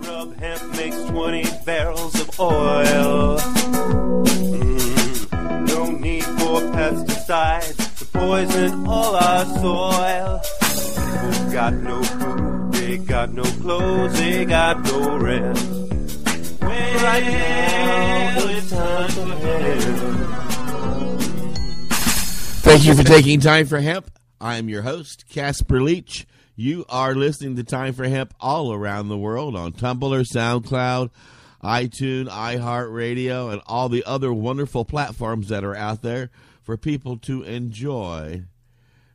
rub hemp makes 20 barrels of oil. No need for pesticides to poison all our soil. People got no food, they got no clothes, they got no rest. Right now it's time for hemp. Thank you for taking time for hemp. I am your host, Casper Leitch. You are listening to Time for Hemp all around the world on Tumblr, SoundCloud, iTunes, iHeartRadio, and all the other wonderful platforms that are out there for people to enjoy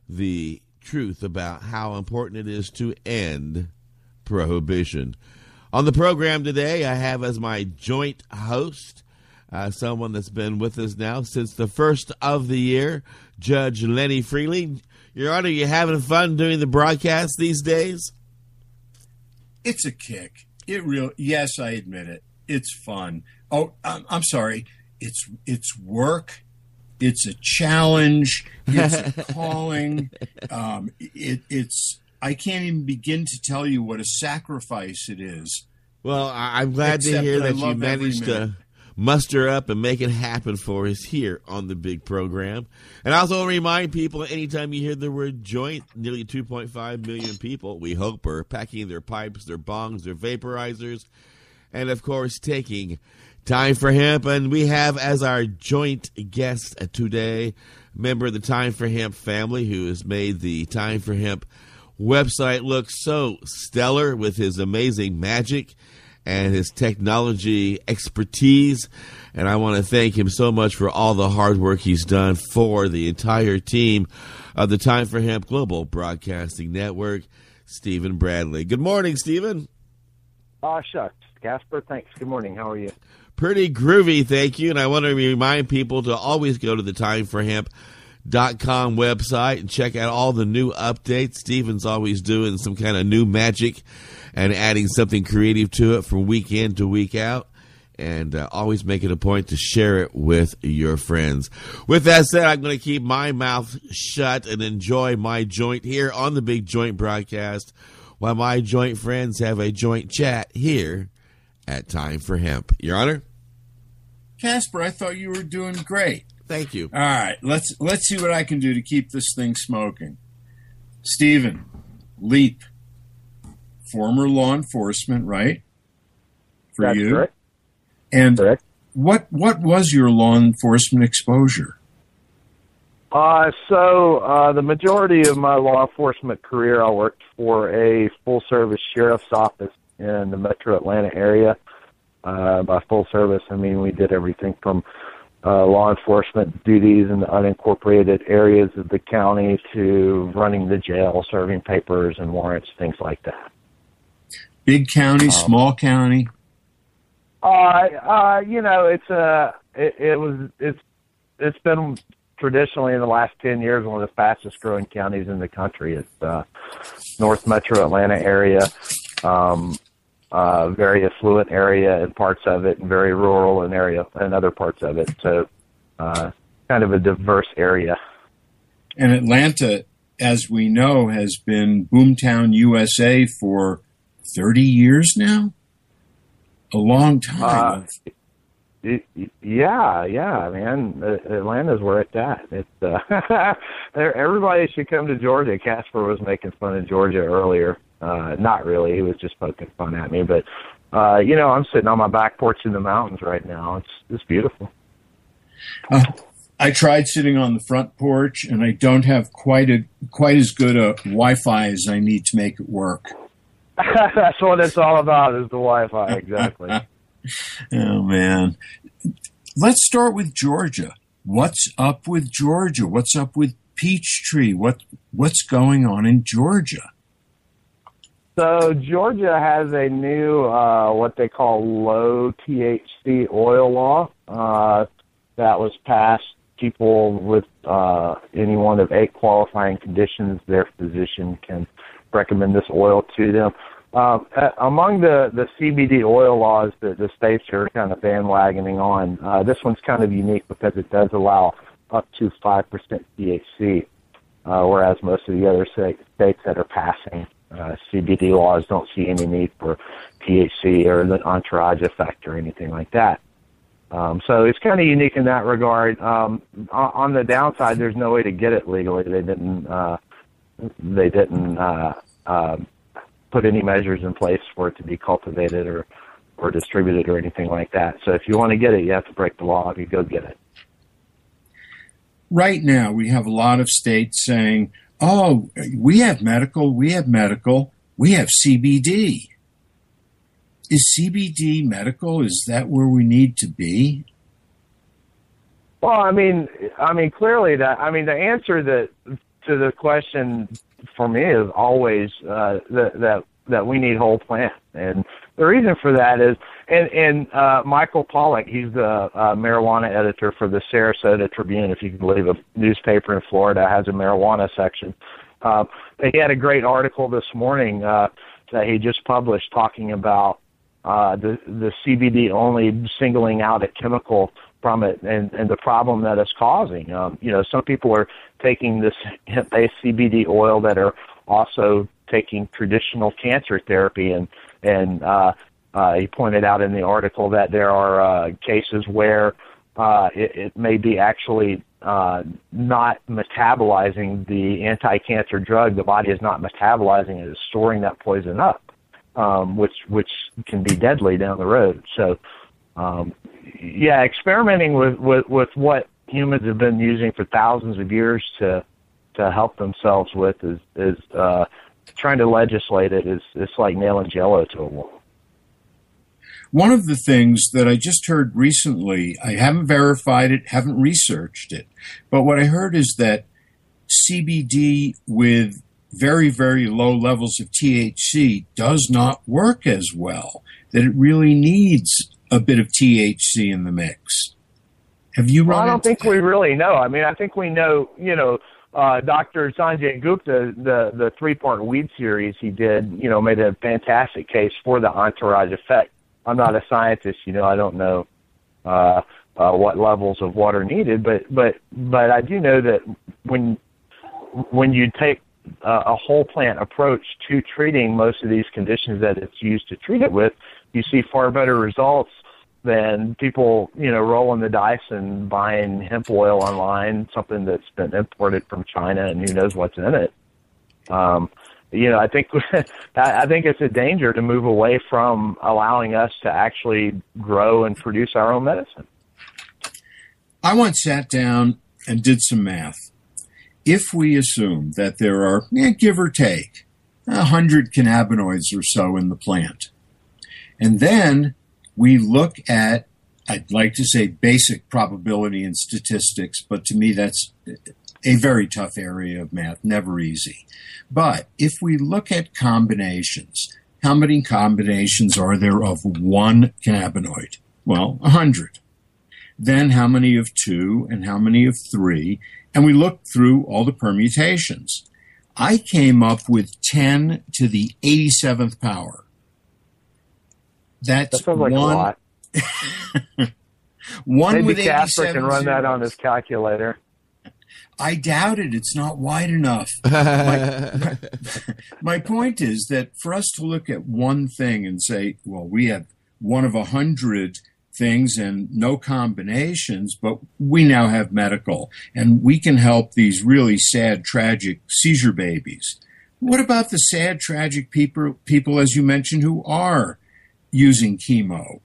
the truth about how important it is to end prohibition. On the program today, I have as my joint host someone that's been with us now since the first of the year, Judge Lenny Frieling. Your Honor, you having fun doing the broadcast these days? It's a kick. Yes, I admit it. It's fun. Oh, I'm sorry. It's work. It's a challenge. It's a calling. I can't even begin to tell you what a sacrifice it is. Well, I'm glad to hear that you managed to muster up and make it happen for us here on the big program. And I also remind people, anytime you hear the word joint, nearly 2.5 million people, we hope, are packing their pipes, their bongs, their vaporizers, and, of course, taking Time for Hemp. And we have as our joint guest today, member of the Time for Hemp family, who has made the Time for Hemp website look so stellar with his amazing magic and his technology expertise. And I want to thank him so much for all the hard work he's done for the entire team of the Time for Hemp Global Broadcasting Network, Stephen Bradley. Good morning, Stephen. Shucks. Casper, thanks. Good morning. How are you? Pretty groovy, thank you. And I want to remind people to always go to the timeforhemp.com website and check out all the new updates. Stephen's always doing some kind of new magic and adding something creative to it from week in to week out, and always make it a point to share it with your friends. With that said, I'm going to keep my mouth shut and enjoy my joint here on the Big Joint broadcast while my joint friends have a joint chat here at Time for Hemp. Your Honor? Casper, I thought you were doing great. Thank you. All right, let's see what I can do to keep this thing smoking. Stephen, Leap. Former law enforcement, right? For That's you? Correct. And Correct. What was your law enforcement exposure? The majority of my law enforcement career, I worked for a full-service sheriff's office in the metro Atlanta area. By full service, I mean we did everything from law enforcement duties in the unincorporated areas of the county to running the jail, serving papers and warrants, things like that. Big county, small county? It's been traditionally in the last 10 years one of the fastest growing counties in the country. It's North Metro Atlanta area, very affluent area in parts of it, and very rural in other parts of it. So kind of a diverse area. And Atlanta, as we know, has been Boomtown, USA for 30 years now? A long time. Yeah, man. Atlanta's where it's at. It's everybody should come to Georgia. Casper was making fun of Georgia earlier. Not really. He was just poking fun at me. But, I'm sitting on my back porch in the mountains right now. It's beautiful. I tried sitting on the front porch, and I don't have quite as good a Wi-Fi as I need to make it work. That's what it's all about, is the Wi-Fi, exactly. Oh, man. Let's start with Georgia. What's up with Georgia? What's up with Peachtree? What's going on in Georgia? So Georgia has a new, what they call low THC oil law that was passed. People with any one of 8 qualifying conditions, their physician can recommend this oil to them. Among the CBD oil laws that the states are kind of bandwagoning on, this one's kind of unique because it does allow up to 5% THC, whereas most of the other states that are passing CBD laws don't see any need for THC or the entourage effect or anything like that. So it's kind of unique in that regard. On the downside, there's no way to get it legally. They didn't put any measures in place for it to be cultivated or distributed or anything like that. So if you want to get it, you have to break the law. You go get it. Right now, we have a lot of states saying, oh, we have medical, we have CBD. Is CBD medical? Is that where we need to be? Well, I mean, clearly the answer to the question for me is always that we need whole plant. And the reason for that is, and Michael Pollack, he's the marijuana editor for the Sarasota Tribune, if you can believe, a newspaper in Florida, has a marijuana section. He had a great article this morning that he just published talking about the CBD only singling out a chemical from it and the problem that it's causing. Some people are taking this hemp-based CBD oil that are also taking traditional cancer therapy, and he pointed out in the article that there are cases where it may be actually not metabolizing the anti-cancer drug. The body is not metabolizing it; it's storing that poison up, which can be deadly down the road. So, experimenting with what humans have been using for thousands of years to help themselves with is trying to legislate it is it's like nailing Jell-O to a wall. One of the things that I just heard recently, I haven't verified it, haven't researched it, but what I heard is that CBD with very, very low levels of THC does not work as well, that it really needs a bit of THC in the mix. Have you run I don't think we really know. I mean, I think we know, Dr. Sanjay Gupta, the 3-part weed series he did, made a fantastic case for the entourage effect. I'm not a scientist, I don't know what levels of what are needed, but I do know that when you take a whole plant approach to treating most of these conditions that it's used to treat it with, you see far better results than people, rolling the dice and buying hemp oil online, something that's been imported from China and who knows what's in it. I think it's a danger to move away from allowing us to actually grow and produce our own medicine. I once sat down and did some math. If we assume that there are, give or take, 100 cannabinoids or so in the plant, and then we look at, I'd like to say basic probability and statistics, but to me that's a very tough area of math, never easy. But if we look at combinations, how many combinations are there of one cannabinoid? Well, 100. Then how many of 2 and how many of 3? And we looked through all the permutations. I came up with 10 to the 87th power. That sounds like a lot. One Maybe with Casper can run that on his calculator. I doubt it. It's not wide enough. My point is that for us to look at one thing and say, well, we have one of 100 things and no combinations, but we now have medical, and we can help these really sad, tragic seizure babies. What about the sad, tragic people, as you mentioned, who are using chemo?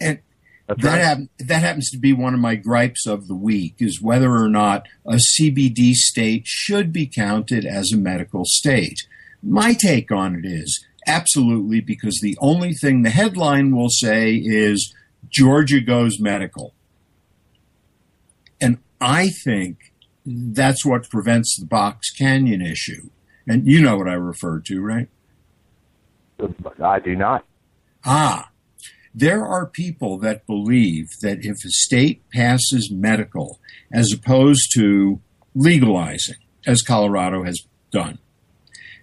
And that happens to be one of my gripes of the week, is whether or not a CBD state should be counted as a medical state. My take on it is absolutely, because the only thing the headline will say is Georgia goes medical. And I think that's what prevents the Box Canyon issue. And you know what I refer to, right? I do not. There are people that believe that if a state passes medical as opposed to legalizing, as Colorado has done,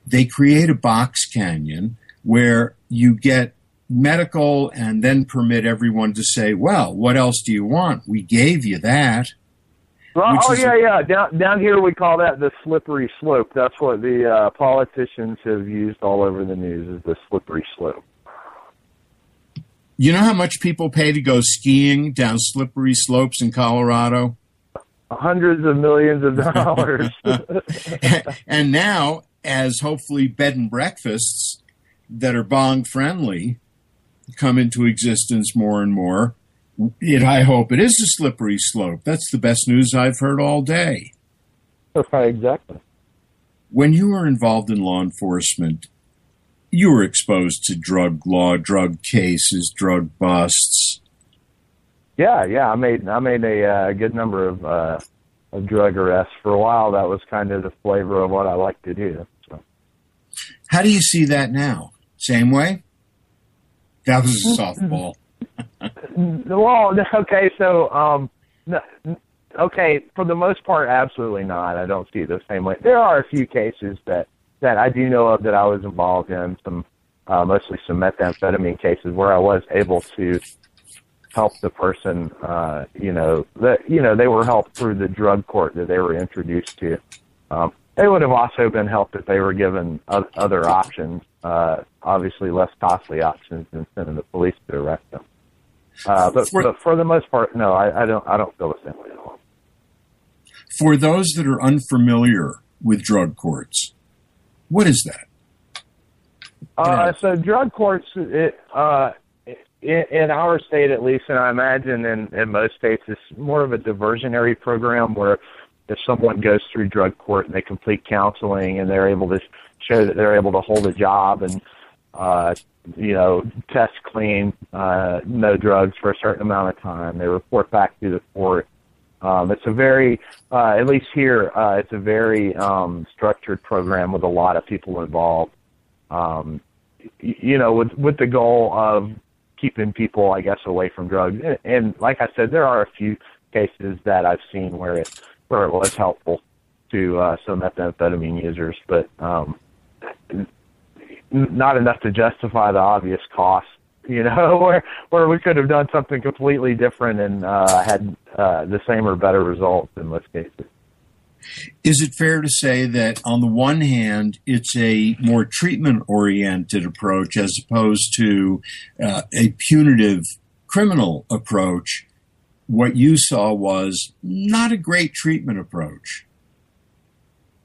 they create a Box Canyon where you get medical and then permit everyone to say, well, what else do you want? We gave you that. Yeah. Down here we call that the slippery slope. That's what the politicians have used all over the news, is the slippery slope. You know how much people pay to go skiing down slippery slopes in Colorado? Hundreds of millions of dollars. And now, as hopefully bed and breakfasts that are bong friendly come into existence more and more, I hope it is a slippery slope. That's the best news I've heard all day. Exactly. When you were involved in law enforcement, you were exposed to drug law, drug cases, drug busts. Yeah. I made a good number of drug arrests for a while. That was kind of the flavor of what I like to do. So. How do you see that now? Same way? That was a softball. Well, okay, so, for the most part, absolutely not. I don't see it the same way. There are a few cases that I do know of that I was involved in, some mostly some methamphetamine cases where I was able to help the person, they were helped through the drug court that they were introduced to. They would have also been helped if they were given other options, obviously less costly options than sending the police to arrest them. But for the most part, no, I don't feel the same way at all. For those that are unfamiliar with drug courts, what is that? So drug courts, in our state at least, and I imagine in most states, it's more of a diversionary program where if someone goes through drug court and they complete counseling and they're able to show that they're able to hold a job and test clean, no drugs for a certain amount of time, they report back to the court. It's a very, at least here, it's a very structured program with a lot of people involved. With the goal of keeping people, I guess, away from drugs. And like I said, there are a few cases that I've seen where it was helpful to some methamphetamine users, but not enough to justify the obvious cost. Where we could have done something completely different and had the same or better results in most cases. Is it fair to say that on the one hand, it's a more treatment-oriented approach as opposed to a punitive criminal approach? What you saw was not a great treatment approach.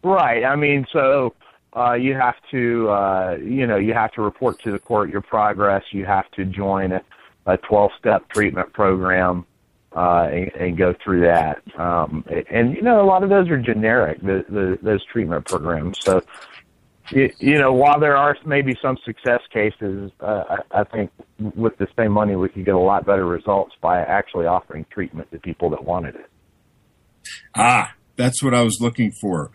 Right. I mean, so you have to, you have to report to the court your progress. You have to join a 12-step treatment program and go through that. And a lot of those are generic, those treatment programs. So, while there are maybe some success cases, I think with the same money we could get a lot better results by actually offering treatment to people that wanted it. That's what I was looking for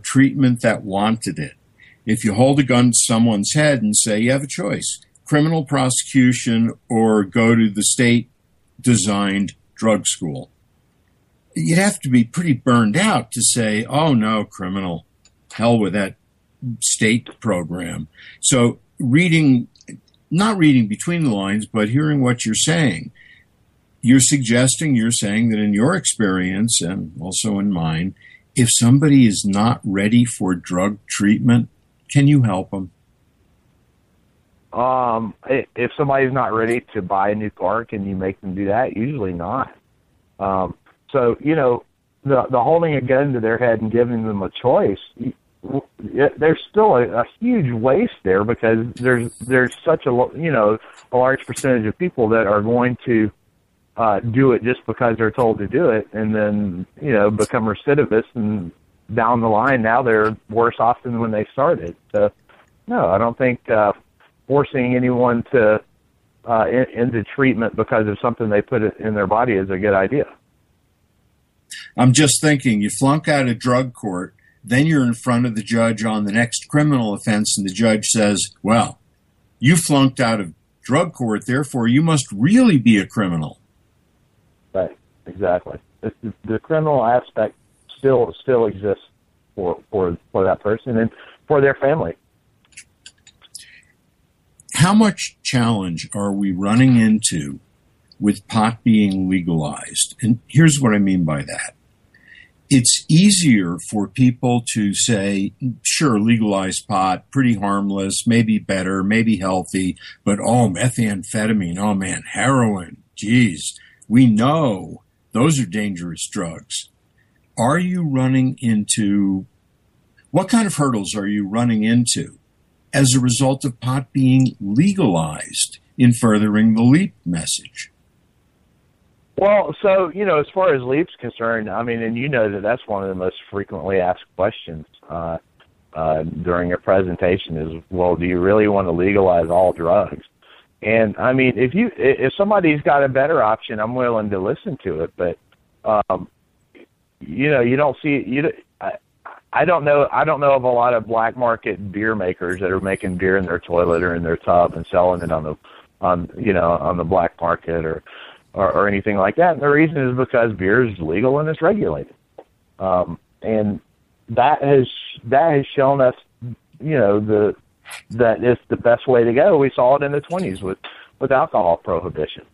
treatment that wanted it. If you hold a gun to someone's head and say you have a choice, criminal prosecution or go to the state-designed drug school, you'd have to be pretty burned out to say, oh, no, criminal, hell with that state program. So not reading between the lines, but hearing what you're saying, you're saying that in your experience and also in mine, if somebody is not ready for drug treatment, can you help them? If somebody's not ready to buy a new car, can you make them do that? Usually not. So, the holding a gun to their head and giving them a choice, there's still a huge waste there because there's such a large percentage of people that are going to do it just because they're told to do it, and then become recidivists, and down the line now they're worse off than when they started. So no, I don't think forcing anyone to into treatment because of something they put in their body is a good idea. I'm just thinking, you flunk out of drug court, then you're in front of the judge on the next criminal offense, and the judge says, well, you flunked out of drug court, therefore you must really be a criminal. Right, exactly. The criminal aspect still exists for that person and for their family. How much challenge are we running into with pot being legalized? And here's what I mean by that. it's easier for people to say, sure, legalize pot, pretty harmless, maybe better, maybe healthy, but methamphetamine, man, heroin, geez, we know those are dangerous drugs. What kind of hurdles are you running into as a result of pot being legalized in furthering the LEAP message? Well, so, as far as LEAP's concerned, and that's one of the most frequently asked questions during a presentation is, well, do you really want to legalize all drugs? And, if somebody's got a better option, I'm willing to listen to it. But, you don't see I don't know of a lot of black market beer makers that are making beer in their toilet or in their tub and selling it on the black market or anything like that. And the reason is because beer is legal and it's regulated. And that has shown us, that it's the best way to go. We saw it in the 20s with alcohol prohibition,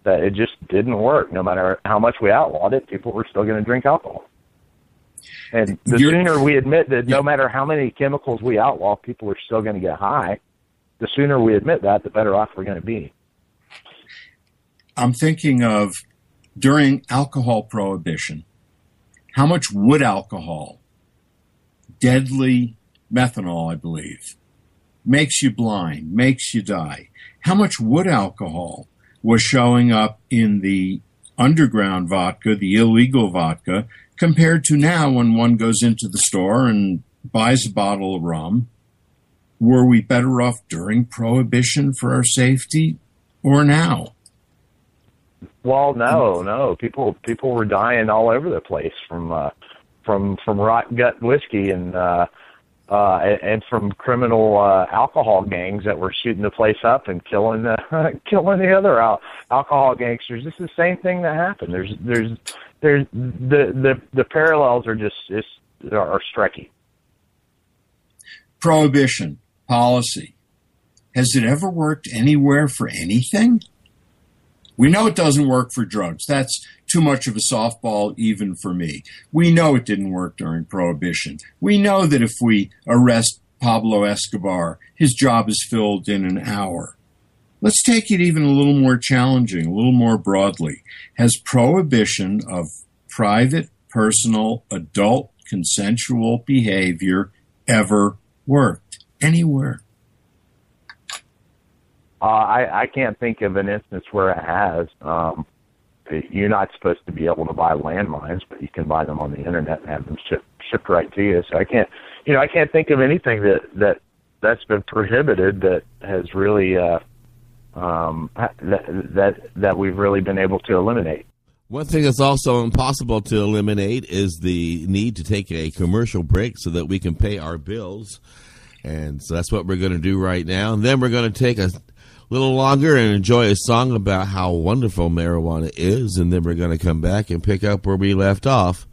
that it just didn't work. No matter how much we outlawed it, people were still going to drink alcohol. And the sooner we admit that no matter how many chemicals we outlaw, people are still going to get high, the sooner we admit that, the better off we're going to be. I'm thinking of during alcohol prohibition, how much wood alcohol, deadly methanol, I believe, makes you blind, makes you die. How much wood alcohol was showing up in the underground vodka, the illegal vodka, compared to now when one goes into the store and buys a bottle of rum? Were we better off during Prohibition for our safety or now? Well, no. People were dying all over the place from rot gut whiskey and from criminal alcohol gangs that were shooting the place up and killing the other alcohol gangsters. It's the same thing that happened. There's the parallels are striking. Prohibition policy, has it ever worked anywhere for anything? We know it doesn't work for drugs. That's too much of a softball even for me. We know it didn't work during Prohibition. We know that if we arrest Pablo Escobar, his job is filled in an hour. Let's take it even a little more challenging, a little more broadly. Has prohibition of private, personal, adult, consensual behavior ever worked anywhere? I can't think of an instance where it has. You're not supposed to be able to buy landmines, but you can buy them on the internet and have them shipped right to you. So I can't think of anything that's been prohibited that has really that we've really been able to eliminate. One thing that's also impossible to eliminate is the need to take a commercial break so that we can pay our bills. And so that's what we're going to do right now. And then we're going to take a little longer and enjoy a song about how wonderful marijuana is. And then we're going to come back and pick up where we left off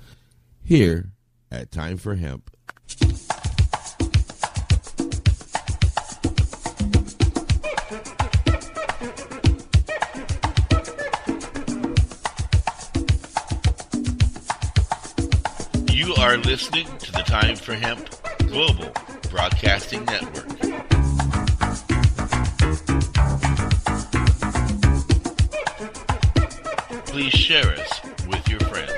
here at Time for Hemp. You are listening to the Time for Hemp Global Broadcasting Network. Please share us with your friends.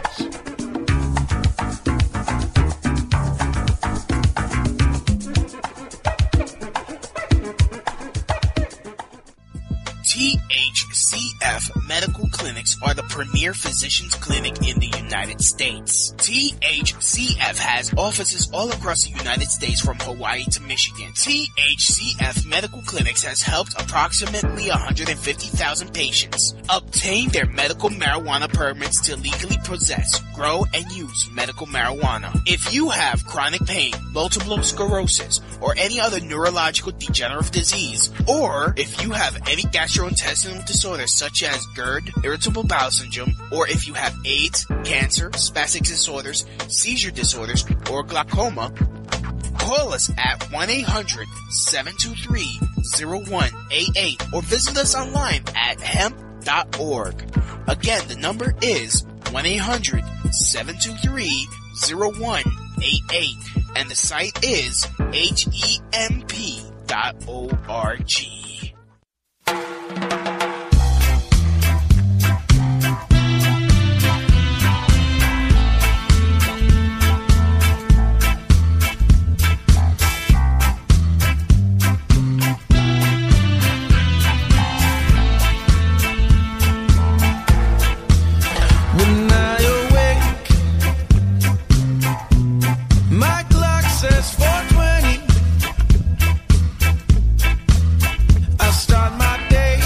THCF Medical Clinics are the premier physicians clinic in the United States. THCF has offices all across the United States from Hawaii to Michigan. THCF Medical Clinics has helped approximately 150,000 patients obtain their medical marijuana permits to legally possess, grow, and use medical marijuana. If you have chronic pain, multiple sclerosis, or any other neurological degenerative disease, or if you have any gastrointestinal disorders such as GERD, irritable bowel syndrome, or if you have AIDS, cancer, spastic disorders, seizure disorders, or glaucoma, call us at 1-800-723-0188 or visit us online at hemp.org. Again, the number is 1-800-723-0188. and the site is hemp.org. Says 420. I start my day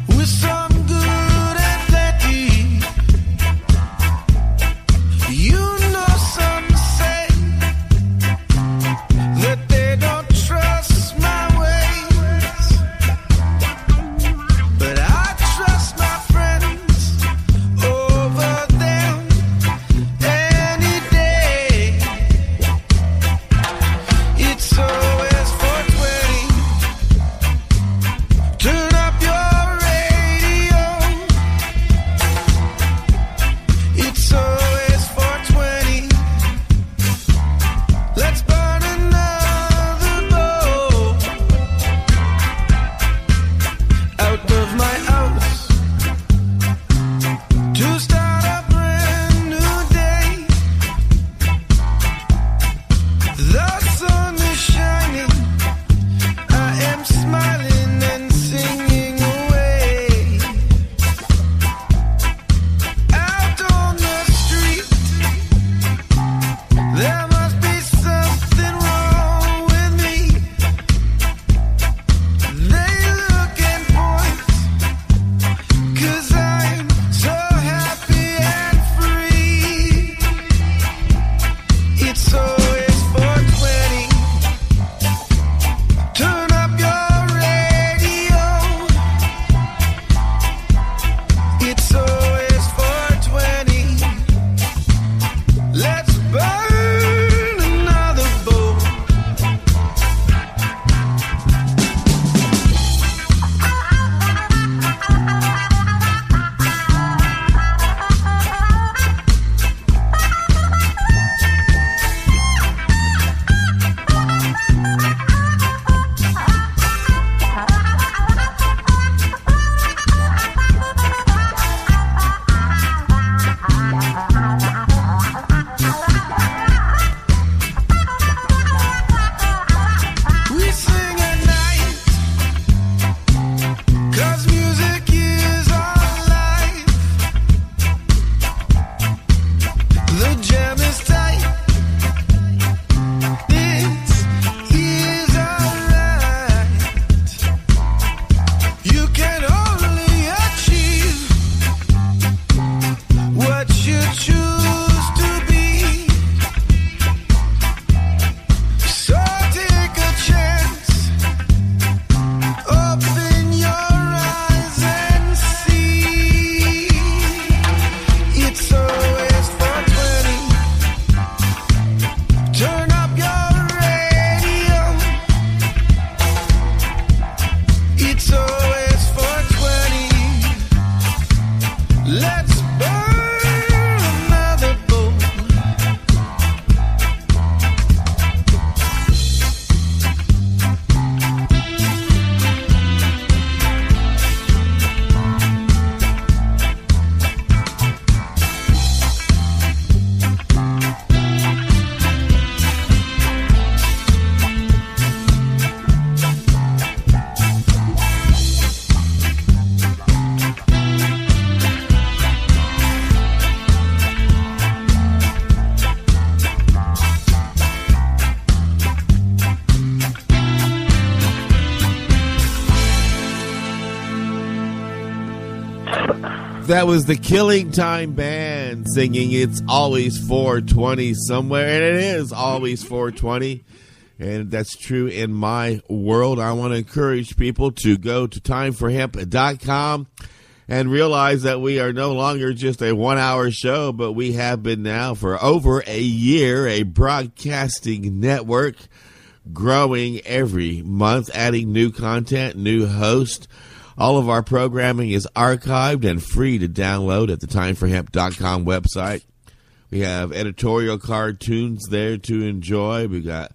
with some good and plenty. You know, some say that they don't trust my ways, but I trust my friends over them. It's always 420. Turn up your radio. It's always 420. Let's burn another bowl out of my house to start a brand new day. The sun is shining, I am smiling and singing away. Out on the street, there must be something wrong with me. They look and point, 'cause I'm so happy and free. It's always 420. Turn up your radio. It's always 420. Let's burn another bowl. We sing at night, 'cause music is our life. The jam is tight. It is alright. You can only achieve what you choose to be. So take a chance, open your eyes and see. It's always 420. Turn up your radio. It's always 420. Let's burn another bowl. That was the Killing Time Band singing It's Always 420 somewhere, and it is always 420, and that's true in my world. I want to encourage people to go to timeforhemp.com and realize that we are no longer just a 1 hour show, but we have been now for over a year, a broadcasting network growing every month, adding new content, new hosts, All of our programming is archived and free to download at the timeforhemp.com website. We have editorial cartoons there to enjoy. We got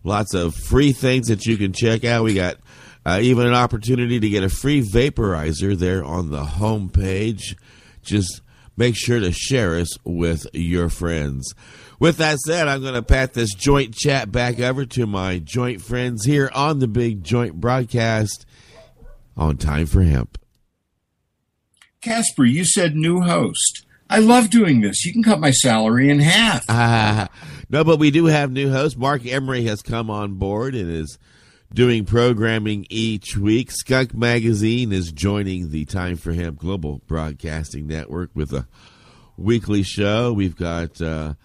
lots of free things that you can check out. We got even an opportunity to get a free vaporizer there on the home page. Just make sure to share us with your friends. With that said, I'm going to pat this joint chat back over to my joint friends here on the Big Joint broadcast on Time for Hemp. Casper, you said new host. I love doing this. You can cut my salary in half. No, but we do have new hosts. Mark Emery has come on board and is doing programming each week. Skunk Magazine is joining the Time for Hemp Global Broadcasting Network with a weekly show. We've got a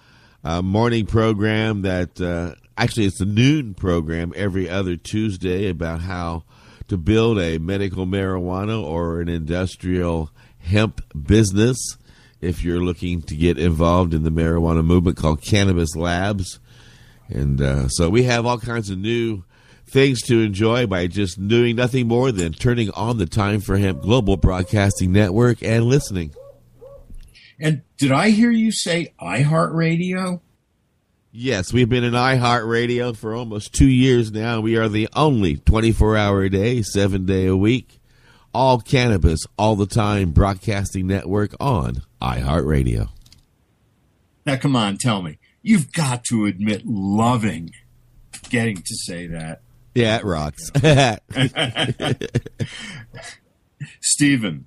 morning program that actually it's a noon program every other Tuesday about how to build a medical marijuana or an industrial hemp business if you're looking to get involved in the marijuana movement, called Cannabis Labs. And so we have all kinds of new things to enjoy by just doing nothing more than turning on the Time for Hemp Global Broadcasting Network and listening. And did I hear you say iHeartRadio? Yes, we've been in iHeartRadio for almost 2 years now. We are the only 24-hour-a-day, 7-day-a-week, all cannabis, all the time broadcasting network on iHeartRadio. Now, come on, tell me. You've got to admit loving getting to say that. Yeah, it rocks. Stephen,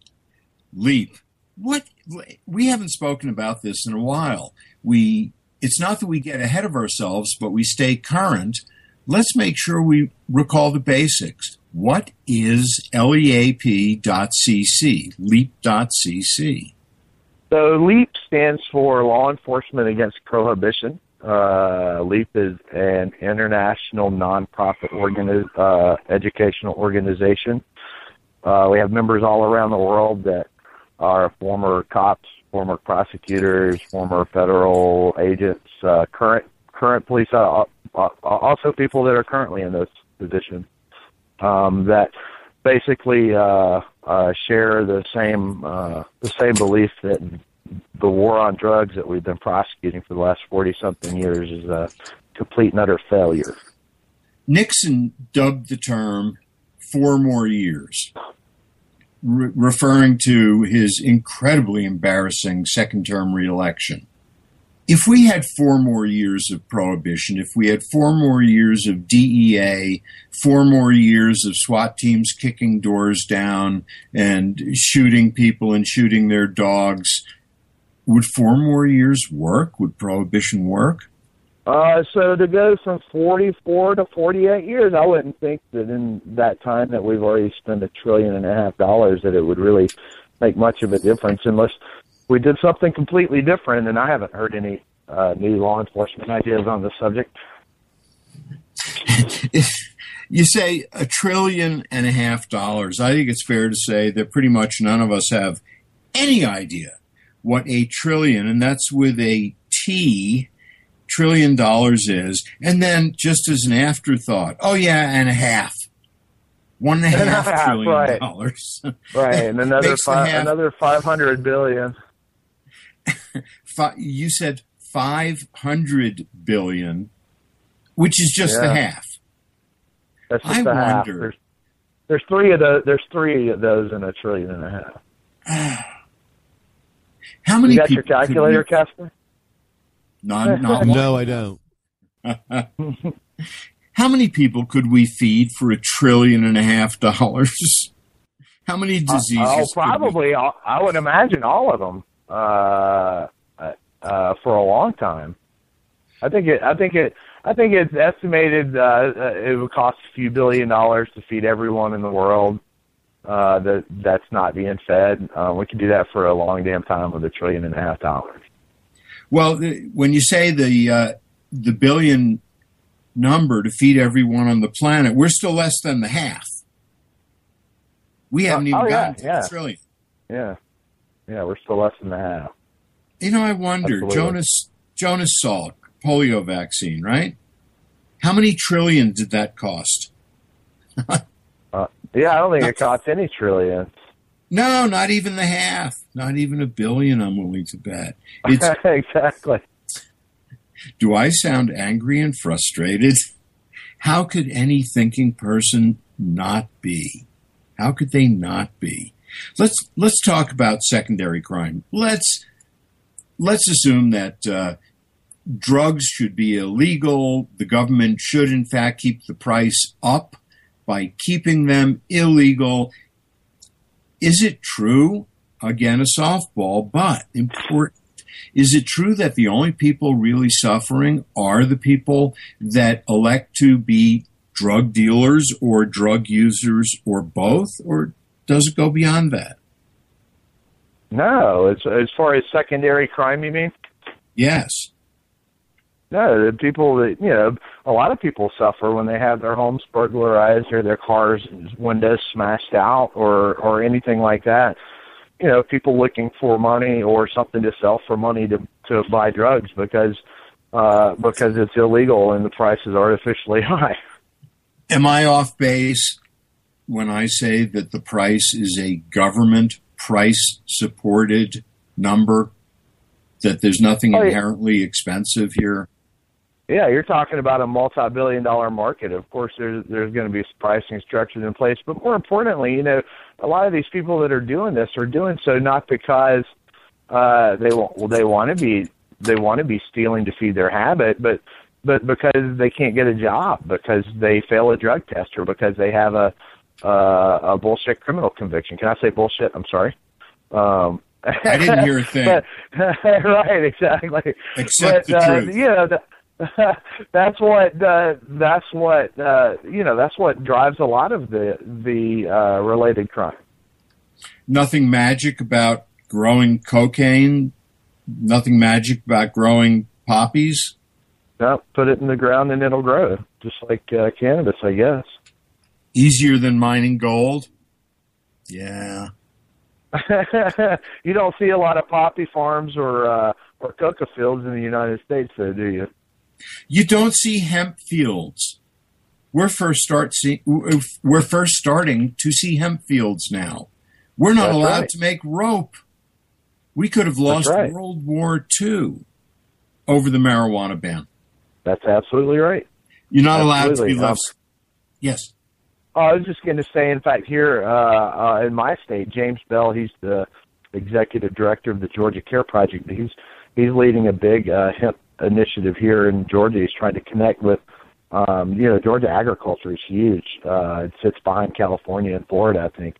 Leap. What? We haven't spoken about this in a while. It's not that we get ahead of ourselves, but we stay current. Let's make sure we recall the basics. What is leap.cc, leap.cc? So LEAP stands for Law Enforcement Against Prohibition. LEAP is an international nonprofit educational organization. We have members all around the world that are former cops, former prosecutors, former federal agents, current police, also people that are currently in those positions, that basically share the same belief that the war on drugs that we've been prosecuting for the last 40-something years is a complete and utter failure. Nixon dubbed the term 4 more years, referring to his incredibly embarrassing second-term reelection. If we had 4 more years of prohibition, if we had 4 more years of DEA, 4 more years of SWAT teams kicking doors down and shooting people and shooting their dogs, would 4 more years work? Would prohibition work? So to go from 44 to 48 years, I wouldn't think that in that time that we've already spent $1.5 trillion that it would really make much of a difference unless we did something completely different, and I haven't heard any new law enforcement ideas on the subject. You say $1.5 trillion. I think it's fair to say that pretty much none of us have any idea what a trillion, and that's with a T, $1 trillion is. And then just as an afterthought, oh yeah, and a half. $1.5 trillion. Right. Right, and another 500 billion. You said 500 billion, which is just the half. That's just the half. There's 3 of those. There's 3 of those in $1.5 trillion. How many? You got your calculator, Casper? Not No, I don't. How many people could we feed for $1.5 trillion? How many diseases? Probably. I would imagine all of them. For a long time. I think it's estimated it would cost a few $1 billion to feed everyone in the world that's not being fed. We could do that for a long damn time with $1.5 trillion. Well, when you say the billion number to feed everyone on the planet, we're still less than the half. We haven't even gotten to $1 trillion. Yeah, we're still less than the half. You know, I wonder, Absolutely. Jonas Salk, polio vaccine, right? How many trillion did that cost? Yeah, I don't think it costs any trillion. No, not even the half. Not even $1 billion, I'm willing to bet. It's, Exactly. do I sound angry and frustrated? How could any thinking person not be? How could they not be? Let's talk about secondary crime. Let's assume that drugs should be illegal. The government should, in fact, keep the price up by keeping them illegal. Is it true? Again, a softball, but important. Is it true that the only people really suffering are the people that elect to be drug dealers or drug users or both? Or does it go beyond that? No, as far as secondary crime, you mean? Yes. No, the people that, a lot of people suffer when they have their homes burglarized or their cars' windows smashed out or anything like that. People looking for money or something to sell for money to buy drugs because it's illegal and the price is artificially high. Am I off base when I say that the price is a government price-supported number, that there's nothing inherently expensive here? Yeah, you're talking about a multi-billion-dollar market. Of course, there's going to be pricing structures in place, but more importantly, a lot of these people that are doing this are doing so not because they want to be stealing to feed their habit, but because they can't get a job, because they fail a drug test, or because they have a bullshit criminal conviction. Can I say bullshit? I'm sorry. I didn't hear a thing. Right, exactly. Except the truth. That's what drives a lot of the related crime. Nothing magic about growing cocaine. Nothing magic about growing poppies. No, put it in the ground and it'll grow, just like cannabis, I guess. Easier than mining gold. Yeah. You don't see a lot of poppy farms or coca fields in the United States, though, do you? You don't see hemp fields. We're first starting to see hemp fields now. We're not allowed to make rope. We could have lost World War II over the marijuana ban. That's absolutely right. You're not allowed to be left. Yes. I was just going to say, in fact, here in my state, James Bell, he's the executive director of the Georgia Care Project. He's leading a big hemp initiative here in Georgia. He's trying to connect with, Georgia agriculture is huge. It sits behind California and Florida, I think.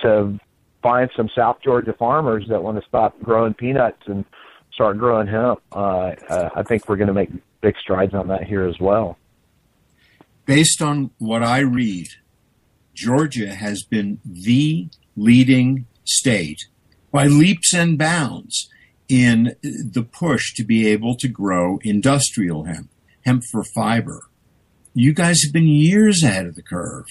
To find some South Georgia farmers that want to stop growing peanuts and start growing hemp. I think we're going to make big strides on that here as well. Based on what I read, Georgia has been the leading state by leaps and bounds in the push to be able to grow industrial hemp for fiber. You guys have been years ahead of the curve.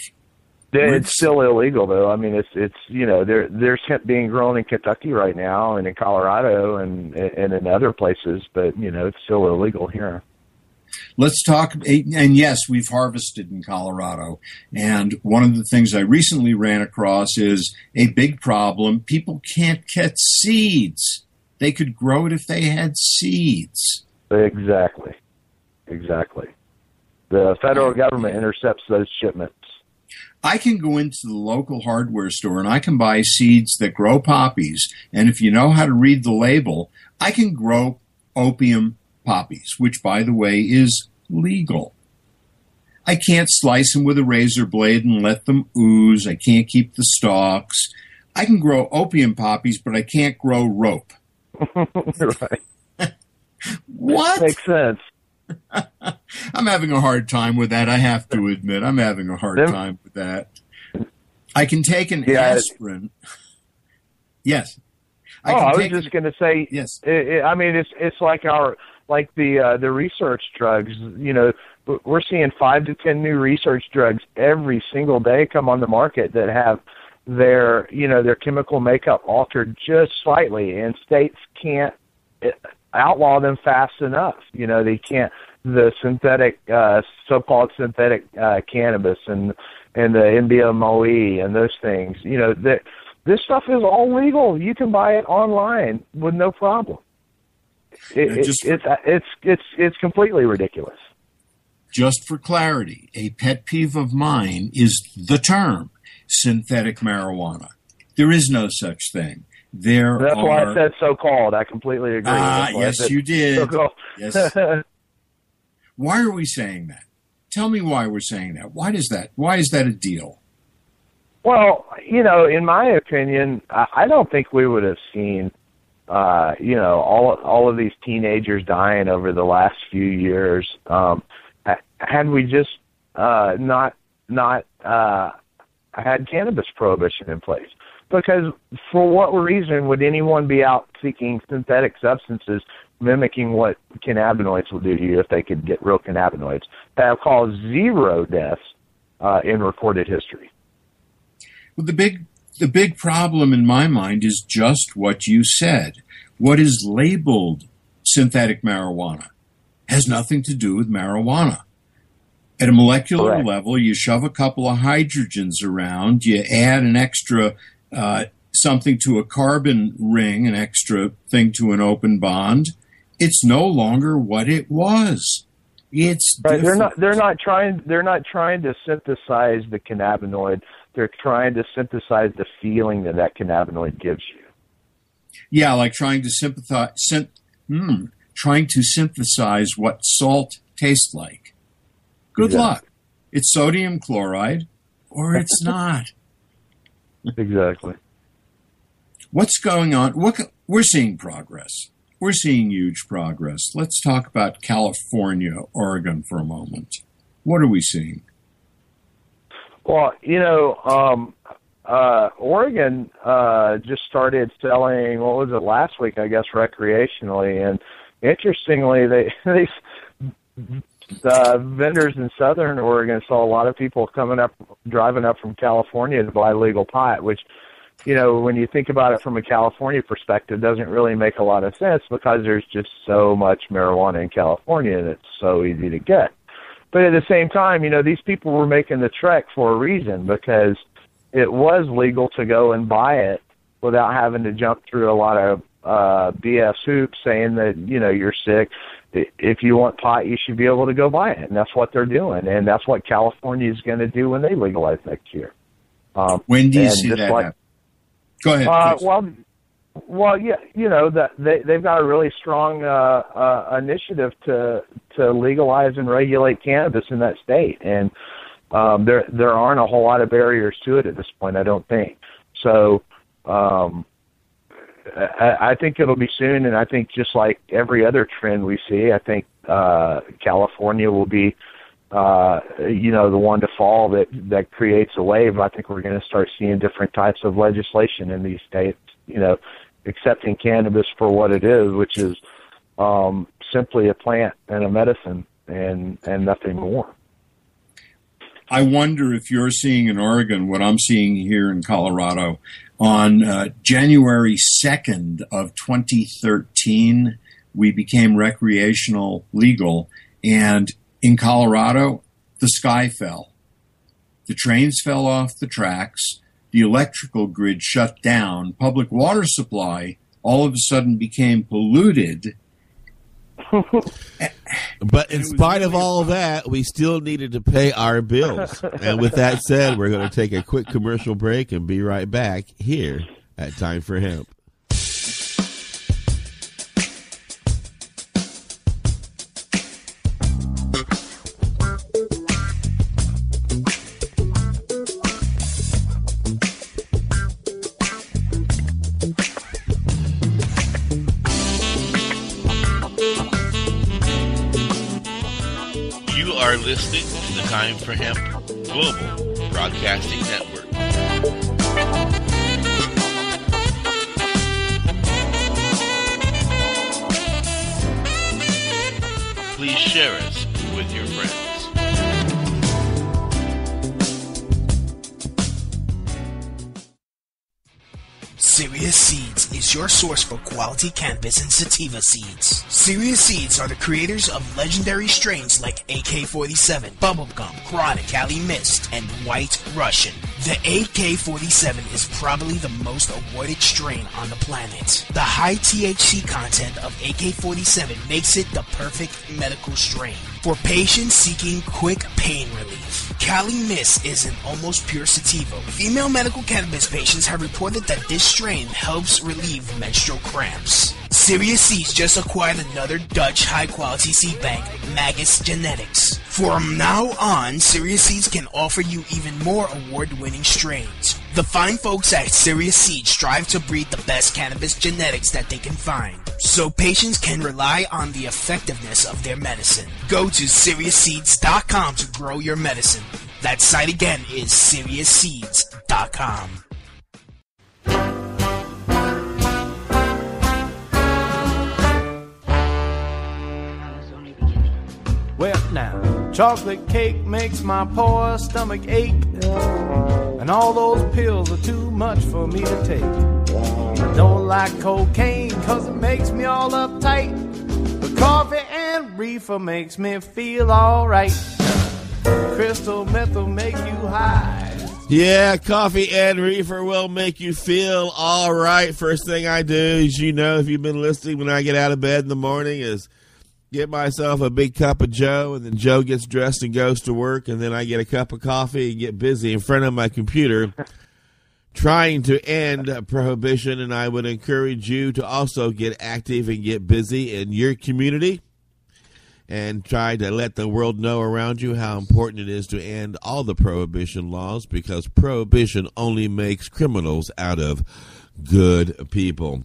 It's still illegal, though. I mean, it's there's hemp being grown in Kentucky right now and in Colorado and in other places, but, it's still illegal here. Let's talk, and yes, we've harvested in Colorado, and one of the things I recently ran across is a big problem. People can't get seeds. They could grow it if they had seeds. Exactly. The federal government intercepts those shipments. I can go into the local hardware store and I can buy seeds that grow poppies, and if you know how to read the label, I can grow opium poppies, which, by the way, is legal. I can't slice them with a razor blade and let them ooze. I can't keep the stalks. I can grow opium poppies, but I can't grow rope. Right. What? Makes sense. I'm having a hard time with that, I have to admit. I'm having a hard time with that. I can take an aspirin. Yes. I was just going to say, yes. It's like the research drugs. We're seeing 5 to 10 new research drugs every single day come on the market that have their chemical makeup altered just slightly, and states can't outlaw them fast enough. They can't the synthetic, so-called synthetic cannabis and the MDMA and those things. You know, this stuff is all legal. You can buy it online with no problem. It's completely ridiculous. Just for clarity, a pet peeve of mine is the term synthetic marijuana. There is no such thing. That's why I said so-called. I completely agree. Yes, you did. So-called. Yes. Why are we saying that? Tell me why we're saying that. Why is that a deal? Well, you know, in my opinion, I don't think we would have seen, you know, all of these teenagers dying over the last few years had we just not had cannabis prohibition in place. Because for what reason would anyone be out seeking synthetic substances mimicking what cannabinoids will do to you if they could get real cannabinoids that have caused 0 deaths in recorded history? Well, the big problem in my mind is just what you said. What is labeled synthetic marijuana has nothing to do with marijuana. At a molecular level, you shove a couple of hydrogens around, you add an extra something to a carbon ring, an extra thing to an open bond. It's no longer what it was. It's different. They're not trying to synthesize the cannabinoid. They're trying to synthesize the feeling that cannabinoid gives you. Yeah, like trying to synthesize what salt tastes like. Good luck. It's sodium chloride, or it's not. Exactly. What's going on? We're seeing progress. We're seeing huge progress. Let's talk about California, Oregon for a moment. What are we seeing? Well, you know, Oregon just started selling, what was it, last week, I guess, recreationally. And interestingly, they vendors in southern Oregon saw a lot of people driving up from California to buy legal pot, which, you know, when you think about it from a California perspective, doesn't really make a lot of sense because there's just so much marijuana in California and it's so easy to get. But at the same time, you know, these people were making the trek for a reason because it was legal to go and buy it without having to jump through a lot of BS hoops saying that, you know, you're sick. If you want pot, you should be able to go buy it. And that's what they're doing. And that's what California is going to do when they legalize next year. When do you see that happen? Go ahead. Well, yeah, you know, they've got a really strong initiative to legalize and regulate cannabis in that state. And there aren't a whole lot of barriers to it at this point, I don't think. So I think it'll be soon, and I think just like every other trend we see, I think California will be, you know, the one to fall that creates a wave. I think we're going to start seeing different types of legislation in these states, you know, accepting cannabis for what it is, which is simply a plant and a medicine and nothing more. I wonder if you're seeing in Oregon what I'm seeing here in Colorado. On January 2nd of 2013, we became recreational legal, and in Colorado, the sky fell. The trains fell off the tracks, the electrical grid shut down, public water supply all of a sudden became polluted. But in spite of all of that, we still needed to pay our bills. And with that said, we're going to take a quick commercial break and be right back here at Time for Hemp. are listening to the Time for Hemp Global Broadcasting Network. Please share us with your friends. Serious Serious Seeds is your source for quality cannabis and sativa seeds. Serious Seeds are the creators of legendary strains like AK-47, Bubblegum, Chronic, Cali Mist, and White Russian. The AK-47 is probably the most awarded strain on the planet. The high THC content of AK-47 makes it the perfect medical strain for patients seeking quick pain relief. Cali Mist is an almost pure sativa. Female medical cannabis patients have reported that this strain helps relieve menstrual cramps. Serious Seeds just acquired another Dutch high-quality seed bank, Magus Genetics. From now on, Serious Seeds can offer you even more award-winning strains. The fine folks at Serious Seeds strive to breed the best cannabis genetics that they can find, so patients can rely on the effectiveness of their medicine. Go to SeriousSeeds.com to grow your medicine. That site again is SeriousSeeds.com. Well, now, chocolate cake makes my poor stomach ache, and all those pills are too much for me to take. I don't like cocaine 'cause it makes me all uptight, but coffee and reefer makes me feel alright. Crystal meth will make you high. Yeah, coffee and reefer will make you feel all right. First thing I do, as you know, if you've been listening, when I get out of bed in the morning, is get myself a big cup of Joe, and then Joe gets dressed and goes to work, and then I get a cup of coffee and get busy in front of my computer trying to end prohibition. And I would encourage you to also get active and get busy in your community and try to let the world know around you how important it is to end all the prohibition laws, because prohibition only makes criminals out of good people.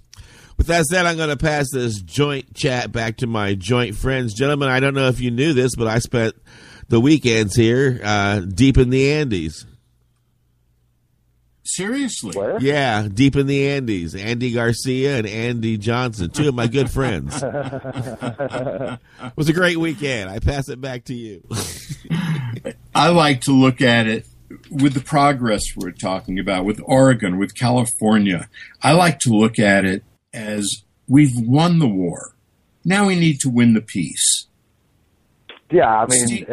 With that said, I'm going to pass this joint chat back to my joint friends. Gentlemen, I don't know if you knew this, but I spent the weekends here deep in the Andes. Seriously? Where? Yeah, deep in the Andes. Andy Garcia and Andy Johnson, two of my good friends. It was a great weekend. I pass it back to you. I like to look at it with the progress we're talking about, with Oregon, with California. I like to look at it as we've won the war. Now we need to win the peace. Yeah, I mean,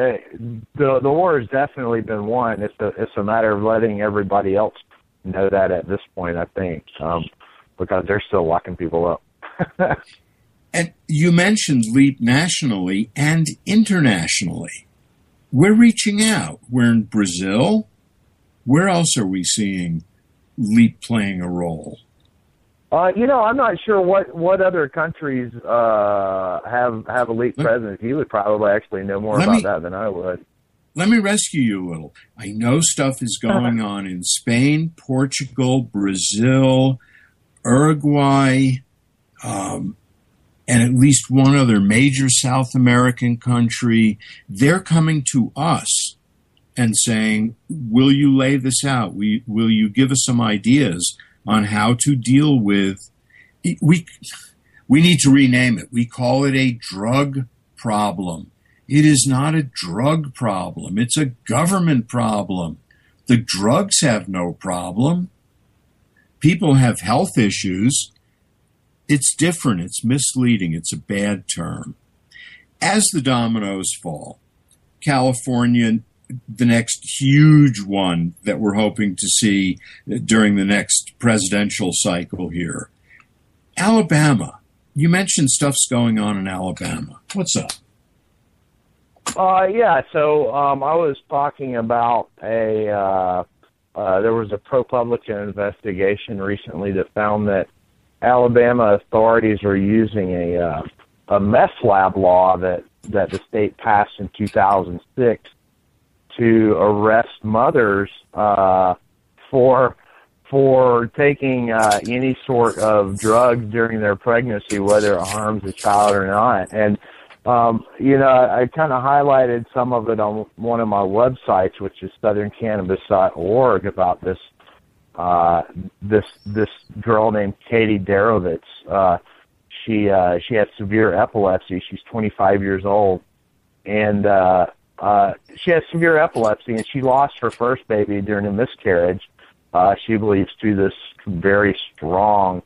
the war has definitely been won. It's a matter of letting everybody else know that at this point, I think, because they're still locking people up. And you mentioned LEAP nationally and internationally. We're reaching out. We're in Brazil. Where else are we seeing LEAP playing a role? I'm not sure what other countries have elite presidents. You would probably actually know more about that than I would. Let me rescue you a little. I know stuff is going on in Spain, Portugal, Brazil, Uruguay, and at least one other major South American country. They're coming to us and saying, will you lay this out? Will you give us some ideas on how to deal with it? We need to rename it. We call it a drug problem. It is not a drug problem. It's a government problem. The drugs have no problem. People have health issues. It's different. It's misleading. It's a bad term. As the dominoes fall, California, the next huge one that we're hoping to see during the next presidential cycle here. Alabama. You mentioned stuff's going on in Alabama. What's up? So I was talking about there was a ProPublica investigation recently that found that Alabama authorities are using a meth lab law that the state passed in 2006 to arrest mothers for taking any sort of drugs during their pregnancy, whether it harms the child or not. And I kind of highlighted some of it on one of my websites, which is southerncannabis.org, about this girl named Katie Darovitz. She has severe epilepsy. She's 25 years old, and she has severe epilepsy, and she lost her first baby during a miscarriage. She believes through this very strong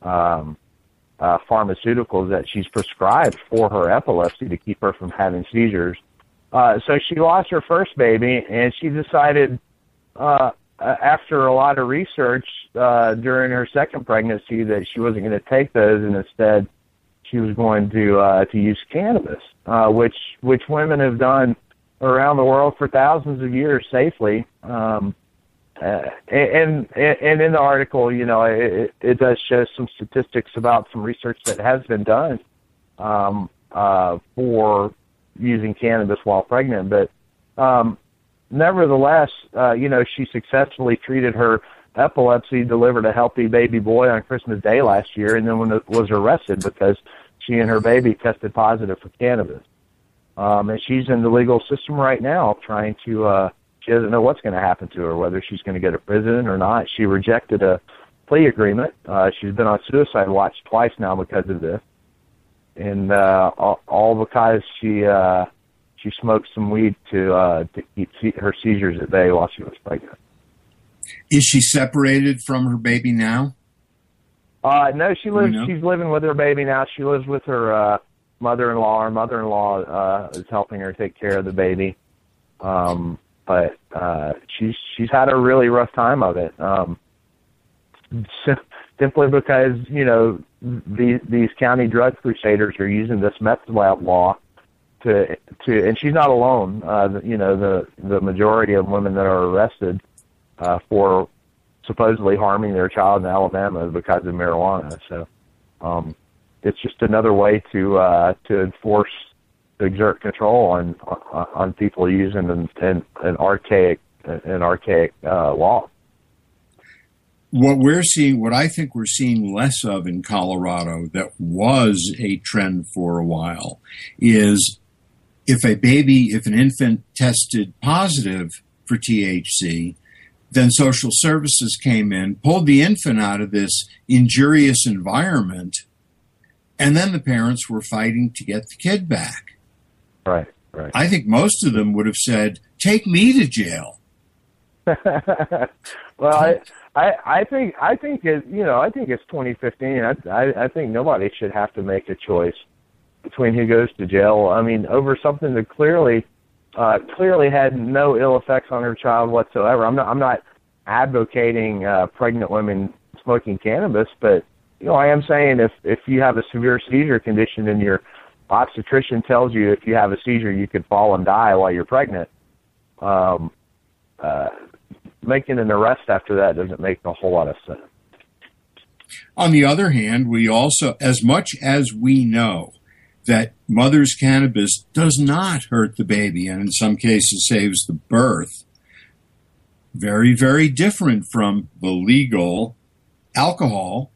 pharmaceuticals that she's prescribed for her epilepsy to keep her from having seizures. So she lost her first baby, and she decided, after a lot of research during her second pregnancy, that she wasn't going to take those, and instead she was going to use cannabis, which women have done around the world for thousands of years safely. And in the article, it does show some statistics about some research that has been done for using cannabis while pregnant. But nevertheless, she successfully treated her epilepsy, delivered a healthy baby boy on Christmas Day last year, and then was arrested because she and her baby tested positive for cannabis. And she's in the legal system right now trying to, she doesn't know what's going to happen to her, whether she's going to go to prison or not. She rejected a plea agreement. She's been on suicide watch twice now because of this. And all because she smoked some weed to keep her seizures at bay while she was pregnant. Is she separated from her baby now? No, she lives. She's living with her baby now. She lives with her mother-in-law. Her mother-in-law is helping her take care of the baby. But she's had a really rough time of it. Simply because these county drug crusaders are using this meth lab law to and she's not alone. The majority of women that are arrested for supposedly harming their child in Alabama because of marijuana. So it's just another way to enforce, to exert control on people using an archaic law. What I think we're seeing less of in Colorado that was a trend for a while is if an infant tested positive for THC, then social services came in, pulled the infant out of this injurious environment, and then the parents were fighting to get the kid back. Right. I think most of them would have said, "Take me to jail." Well, I think it's 2015. I think nobody should have to make a choice between who goes to jail. I mean, over something that clearly had no ill effects on her child whatsoever. I'm not advocating pregnant women smoking cannabis, but I am saying if you have a severe seizure condition and your obstetrician tells you if you have a seizure you could fall and die while you're pregnant, making an arrest after that doesn't make a whole lot of sense. On the other hand, we also, as much as we know that mother's cannabis does not hurt the baby and in some cases saves the birth, very, very different from the legal alcohol,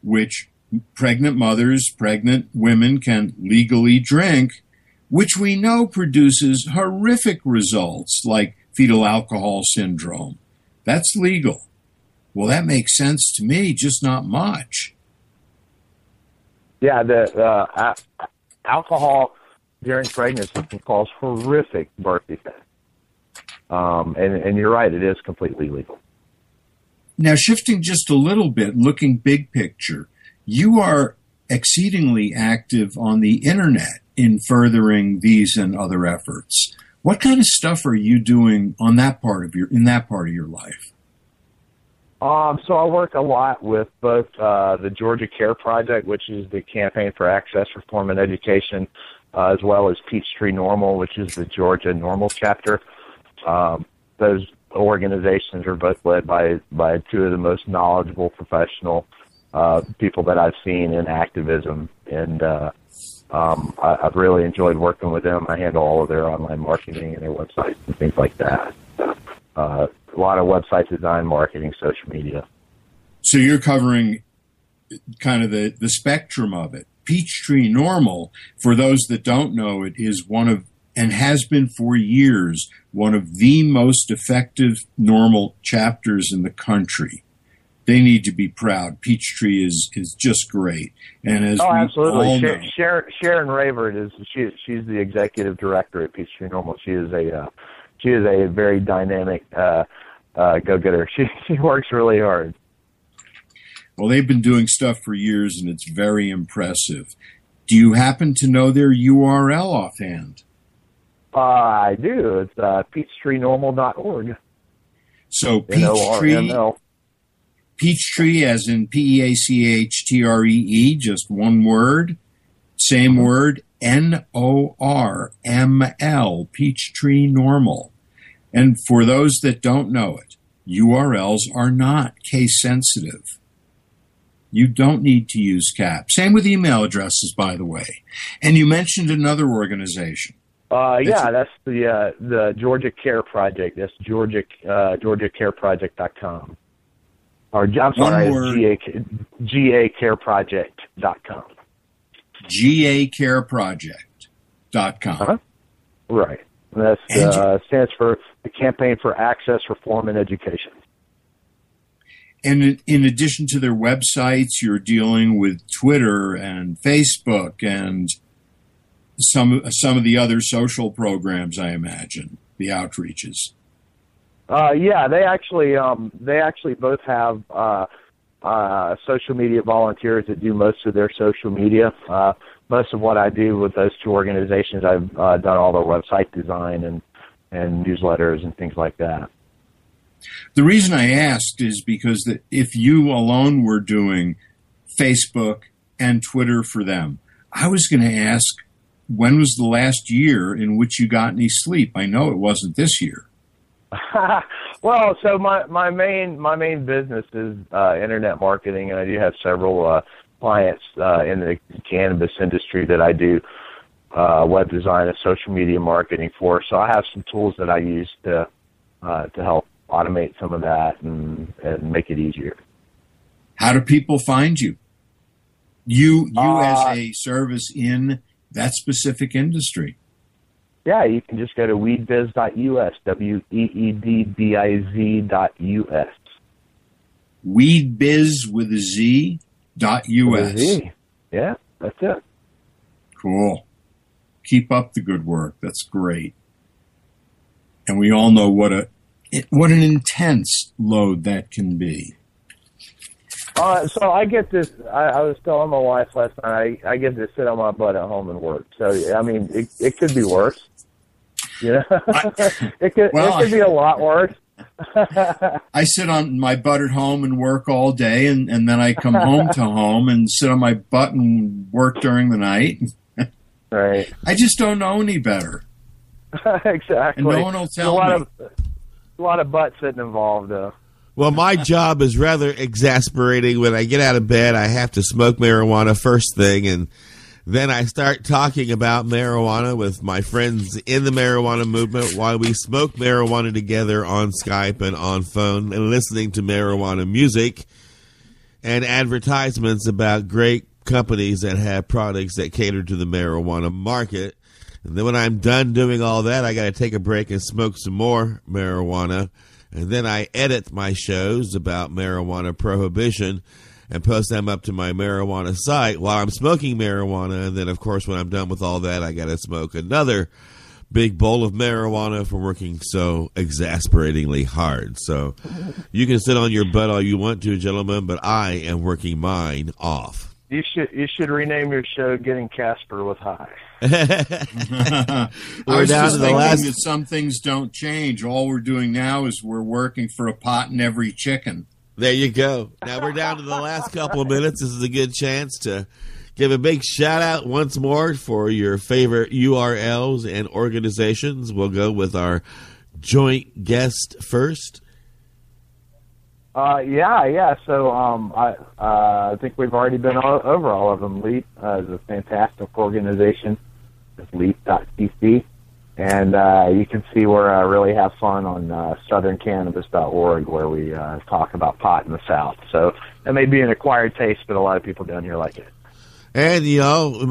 which pregnant mothers, pregnant women can legally drink, which we know produces horrific results like fetal alcohol syndrome. That's legal. Well, that makes sense to me, just not much. Yeah, the alcohol during pregnancy can cause horrific birth defects. And you're right, it is completely legal. Now, shifting just a little bit, looking big picture, you are exceedingly active on the internet in furthering these and other efforts. What kind of stuff are you doing in that part of your life? So I work a lot with both the Georgia Care Project, which is the Campaign for Access, Reform, and Education, as well as Peachtree Normal, which is the Georgia Normal chapter. Those organizations are both led by two of the most knowledgeable professional people that I've seen in activism, and I've really enjoyed working with them. I handle all of their online marketing and their websites and things like that. A lot of website design, marketing, social media. So you're covering kind of the spectrum of it. Peachtree Normal, for those that don't know, it is one of, and has been for years, one of the most effective normal chapters in the country. They need to be proud. Peachtree is just great. And as absolutely. All know, Sharon Ravert she's the executive director at Peachtree Normal. She is a very dynamic go-getter. She works really hard. Well, they've been doing stuff for years, and it's very impressive. Do you happen to know their URL offhand? I do. It's peachtreenormal.org. So Peachtree, as in Peachtree, just one word, same word, NORML, Peachtree Normal. And for those that don't know it, URLs are not case sensitive. You don't need to use caps. Same with email addresses, by the way. And you mentioned another organization. That's the Georgia Care Project. That's GeorgiaCareProject.com. Or I'm sorry, GACareProject.com. GACareProject.com. Right. That stands for the Campaign for Access, Reform, and Education. And in addition to their websites, you're dealing with Twitter and Facebook and some of the other social programs, I imagine, the outreaches. They actually both have social media volunteers that do most of their social media. Most of what I do with those two organizations, I've done all their website design and newsletters and things like that. The reason I asked is because if you alone were doing Facebook and Twitter for them, I was going to ask, when was the last year in which you got any sleep? I know it wasn't this year. Well, so my main business is internet marketing, and I do have several clients in the cannabis industry that I do web design and social media marketing for. So I have some tools that I use to help automate some of that and make it easier. How do people find you? You as a service in that specific industry. Yeah, you can just go to weedbiz.us, weedbiz.us. Weedbiz with a Z.us. With a Z. Yeah, that's it. Cool. Keep up the good work. That's great. And we all know what an intense load that can be. So I get this. I was telling my wife last night. I get to sit on my butt at home and work. So I mean, it could be worse. You know, it could be a lot worse. I sit on my butt at home and work all day, and then I come home and sit on my butt and work during the night. Right. I just don't know any better. Exactly. And no one will tell me. A lot of butt sitting involved, though. Well, my job is rather exasperating. When I get out of bed, I have to smoke marijuana first thing, and then I start talking about marijuana with my friends in the marijuana movement while we smoke marijuana together on Skype and on phone and listening to marijuana music and advertisements about great companies that have products that cater to the marijuana market. And then when I'm done doing all that, I got to take a break and smoke some more marijuana. And then I edit my shows about marijuana prohibition and post them up to my marijuana site while I'm smoking marijuana. And then, of course, when I'm done with all that, I got to smoke another big bowl of marijuana for working so exasperatingly hard. So you can sit on your butt all you want to, gentlemen, but I am working mine off. You should rename your show "Getting Casper with High." I was just thinking that some things don't change. All we're doing now is we're working for a pot in every chicken. There you go. Now we're down to the last couple of minutes. This is a good chance to give a big shout out once more for your favorite URLs and organizations. We'll go with our joint guest first. Yeah. So I think we've already been over all of them. Leitch is a fantastic organization. It's leitch.cc. And you can see where I really have fun on southerncannabis.org, where we talk about pot in the South. So that may be an acquired taste, but a lot of people down here like it. And,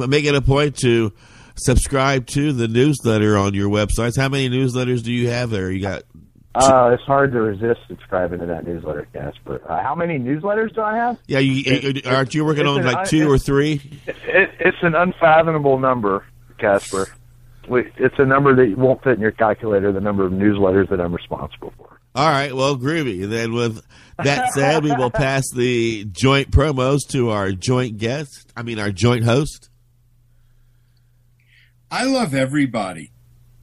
make it a point to subscribe to the newsletter on your websites. How many newsletters do you have there? You got... it's hard to resist subscribing to that newsletter, Casper. How many newsletters do I have? Yeah, aren't you working on like 2 or 3? It's an unfathomable number, Casper. It's a number that won't fit in your calculator, the number of newsletters that I'm responsible for. All right, well, groovy. And then with that said, we will pass the joint promos to our joint our joint host. I love everybody.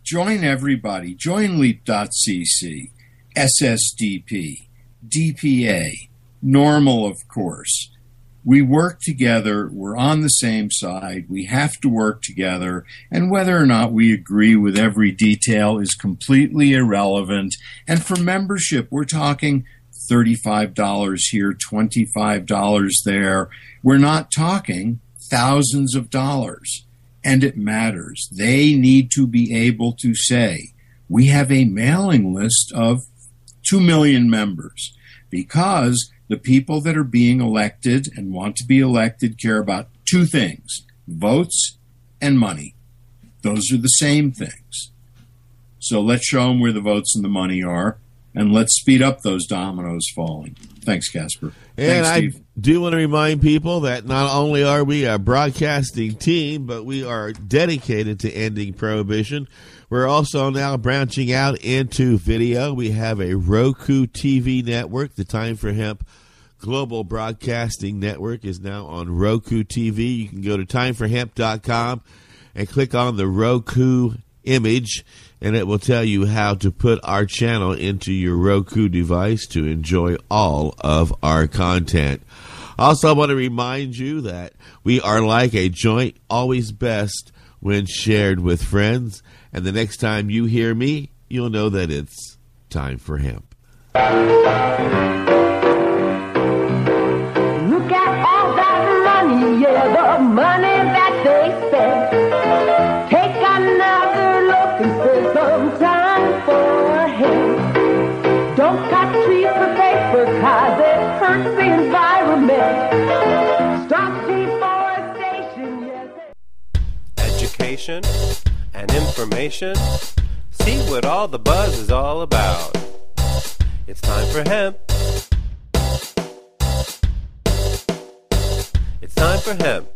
Join everybody. Join Leap.cc, SSDP, DPA, Normal, of course. We work together. We're on the same side. We have to work together. And whether or not we agree with every detail is completely irrelevant. And for membership, we're talking $35 here, $25 there. We're not talking thousands of dollars. And it matters. They need to be able to say, we have a mailing list of 2 million members, because the people that are being elected and want to be elected care about two things: votes and money. Those are the same things. So let's show them where the votes and the money are, and let's speed up those dominoes falling. Thanks, Casper. And Thanks, Steve. I do want to remind people that not only are we a broadcasting team, but we are dedicated to ending prohibition. We're also now branching out into video. We have a Roku TV network. The Time for Hemp Global Broadcasting Network is now on Roku TV. You can go to timeforhemp.com and click on the Roku image, and it will tell you how to put our channel into your Roku device to enjoy all of our content. Also, I want to remind you that we are like a joint, always best when shared with friends. And the next time you hear me, you'll know that it's Time for Hemp. Look at all that money, yeah, the money that they spend. Take another look and spend some time for him. Don't cut trees for paper, 'cause it hurts the environment. Stop deforestation, yes. Education and information. See what all the buzz is all about. It's time for hemp. It's time for hemp.